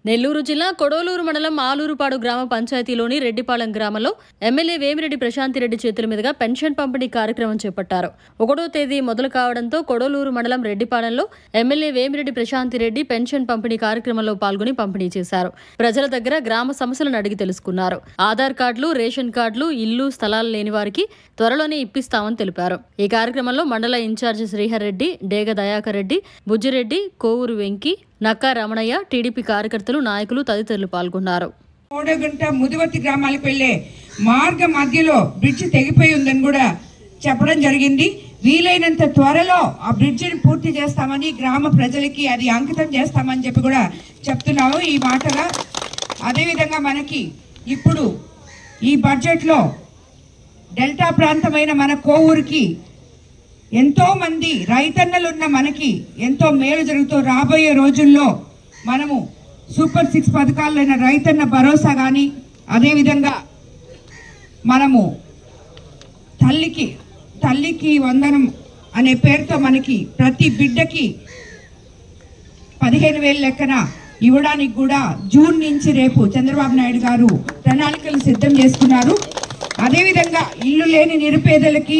నెల్లూరు జిల్లా కొడవలూరు మండలం ఆలూరుపాడు గ్రామ పంచాయతీలోని రెడ్డిపాలెం గ్రామంలో ఎమ్మెల్యే వేమిరెడ్డి ప్రశాంతిరెడ్డి చేతుల మీదుగా పెన్షన్ పంపిణీ కార్యక్రమం చేపట్టారు. 1వ తేదీ మొదలు కావడంతో కొడవలూరు మండలం రెడ్డిపాలెంలో ఎమ్మెల్యే వేమిరెడ్డి ప్రశాంతిరెడ్డి పెన్షన్ పంపిణీ కార్యక్రమంలో పాల్గొని పంపిణీ చేశారు. ప్రజల దగ్గర గ్రామ సమస్యలను అడిగి తెలుసుకున్నారు. ఆధార్ కార్డులు, రేషన్ కార్డులు, ఇల్లు స్థలాలు లేని వారికి త్వరలోనే ఇప్పిస్తామని తెలిపారు. ఈ కార్యక్రమంలో మండల ఇన్ఛార్జి శ్రీహర్ రెడ్డి, డేగ దయాకర్ రెడ్డి, బుజ్జిరెడ్డి, కోవూరు వెంకి, నక్కా రమణయ్య, టీడీపీ కార్యకర్తలు, నాయకులు తదితరులు పాల్గొన్నారు. కోడగుంట ముదివర్తి గ్రామాలకు వెళ్లే మార్గ మధ్యలో బ్రిడ్జ్ తెగిపోయి ఉందని కూడా చెప్పడం జరిగింది. వీలైనంత త్వరలో ఆ బ్రిడ్జిని పూర్తి చేస్తామని, గ్రామ ప్రజలకి అది అంకితం చేస్తామని చెప్పి కూడా చెప్తున్నాము ఈ మాటగా. అదేవిధంగా మనకి ఇప్పుడు ఈ బడ్జెట్లో డెల్టా ప్రాంతమైన మన కోవూరుకి ఎంతో మంది రైతన్నలున్న మనకి ఎంతో మేలు జరుగుతూ రాబోయే రోజుల్లో మనము సూపర్ 6 పథకాలైన రైతన్న భరోసా కానీ, అదేవిధంగా మనము తల్లికి వందనం అనే పేరుతో మనకి ప్రతి బిడ్డకి 15,000 లెక్కన ఇవ్వడానికి కూడా జూన్ నుంచి రేపు చంద్రబాబు నాయుడు గారు ప్రణాళికలు సిద్ధం చేసుకున్నారు. అదేవిధంగా ఇల్లు లేని నిరుపేదలకి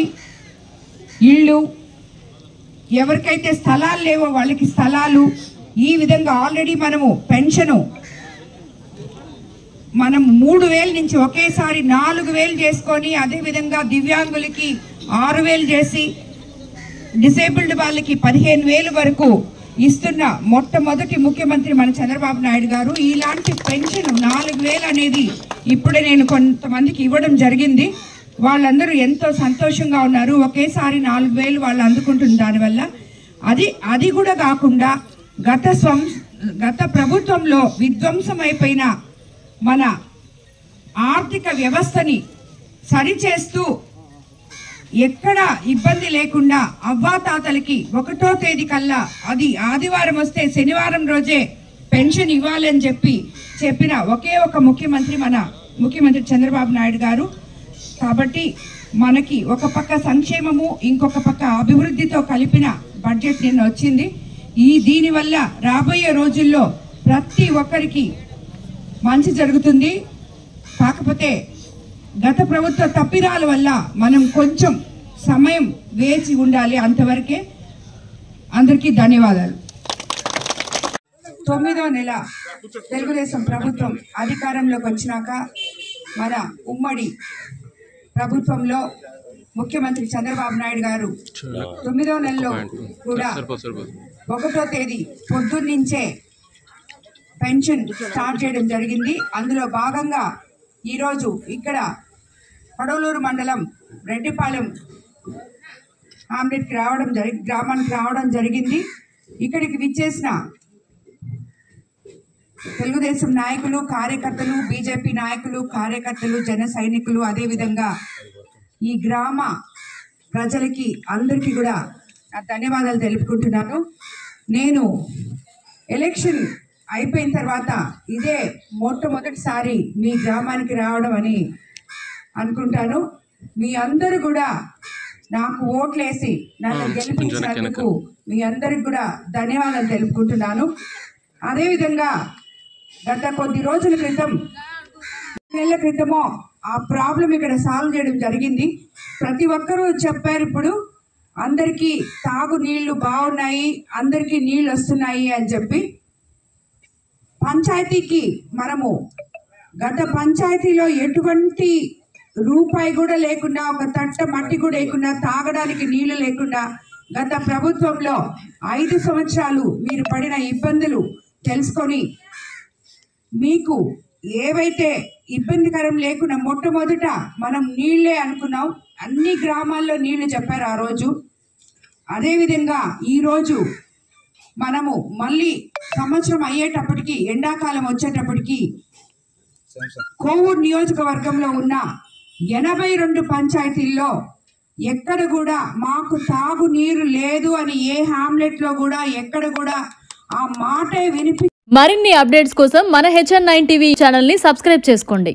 ఇళ్ళు, ఎవరికైతే స్థలాలు లేవో వాళ్ళకి స్థలాలు, ఈ విధంగా ఆల్రెడీ మనము పెన్షను 3,000 నుంచి ఒకేసారి 4,000 చేసుకొని, అదేవిధంగా దివ్యాంగులకి 6,000 చేసి, డిసేబుల్డ్ వాళ్ళకి 15,000 వరకు ఇస్తున్న మొట్టమొదటి ముఖ్యమంత్రి మన చంద్రబాబు నాయుడు గారు. ఇలాంటి పెన్షన్ 4,000 అనేది ఇప్పుడే నేను కొంతమందికి ఇవ్వడం జరిగింది. వాళ్ళందరూ ఎంతో సంతోషంగా ఉన్నారు. ఒకేసారి 4,000 వాళ్ళు అందుకుంటుంది. దానివల్ల అది కూడా కాకుండా గత ప్రభుత్వంలో విధ్వంసమైపోయిన మన ఆర్థిక వ్యవస్థని సరిచేస్తూ ఎక్కడ ఇబ్బంది లేకుండా అవ్వాతాతలకి 1వ తేదీ కల్లా, అది ఆదివారం వస్తే శనివారం రోజే పెన్షన్ ఇవ్వాలని చెప్పిన ఒకే ఒక ముఖ్యమంత్రి మన ముఖ్యమంత్రి చంద్రబాబు నాయుడు గారు. కాబట్టి మనకి ఒక పక్క సంక్షేమము, ఇంకొక పక్క అభివృద్ధితో కలిపిన బడ్జెట్ నిన్న వచ్చింది. దీనివల్ల రాబోయే రోజుల్లో ప్రతి ఒక్కరికి మంచి జరుగుతుంది. కాకపోతే గత ప్రభుత్వ తప్పిదాల వల్ల మనం కొంచెం సమయం వేచి ఉండాలి. అంతవరకే. అందరికీ ధన్యవాదాలు. 9వ నెల తెలుగుదేశం ప్రభుత్వం అధికారంలోకి వచ్చినాక మన ఉమ్మడి ప్రభుత్వంలో ముఖ్యమంత్రి చంద్రబాబు నాయుడు గారు 9వ నెలలో కూడా 1వ తేదీ పొద్దున్నుంచే పెన్షన్ స్టార్ట్ చేయడం జరిగింది. అందులో భాగంగా ఈరోజు ఇక్కడ కొడవలూరు మండలం రెడ్డిపాలెం గ్రామానికి రావడం జరిగింది. ఇక్కడికి విచ్చేసిన తెలుగుదేశం నాయకులు, కార్యకర్తలు, బీజేపీ నాయకులు, కార్యకర్తలు, జన సైనికులు, అదేవిధంగా ఈ గ్రామ ప్రజలకి అందరికీ కూడా ధన్యవాదాలు తెలుపుకుంటున్నాను. నేను ఎలక్షన్ అయిపోయిన తర్వాత ఇదే మొట్టమొదటిసారి మీ గ్రామానికి రావడం అని అనుకుంటాను. మీ అందరూ కూడా నాకు ఓట్లేసి నన్ను గెలిపించినందుకు మీ అందరికి కూడా ధన్యవాదాలు తెలుపుకుంటున్నాను. అదేవిధంగా గత కొద్ది రోజుల క్రితం, నెలల క్రితమో ఆ ప్రాబ్లం ఇక్కడ సాల్వ్ చేయడం జరిగింది. ప్రతి ఒక్కరూ చెప్పారు ఇప్పుడు అందరికీ తాగు నీళ్లు బాగున్నాయి, అందరికీ నీళ్లు వస్తున్నాయి అని చెప్పి. పంచాయతీకి మనము గత పంచాయతీలో ఎటువంటి రూపాయి కూడా లేకుండా, ఒక తట్ట మట్టి కూడా లేకుండా, తాగడానికి నీళ్లు లేకుండా గత ప్రభుత్వంలో 5 సంవత్సరాలు మీరు పడిన ఇబ్బందులు తెలుసుకొని మీకు ఏవైతే ఇబ్బందికరం లేకుండా మొట్టమొదట మనం నీళ్లే అనుకున్నాం. అన్ని గ్రామాల్లో నీళ్లు చెప్పారు ఆ రోజు. అదేవిధంగా ఈరోజు మనము మళ్ళీ సంవత్సరం అయ్యేటప్పటికి, ఎండాకాలం వచ్చేటప్పటికి కోవూరు నియోజకవర్గంలో ఉన్న 82 పంచాయతీల్లో ఎక్కడ కూడా మాకు తాగు నీరు లేదు అని ఏ హామ్లెట్ లో కూడా ఎక్కడ కూడా ఆ మాటే వినిపి. మరిన్ని అప్డేట్స్ కోసం మన HN9 టీవీ ఛానల్ ని సబ్స్క్రైబ్ చేసుకోండి.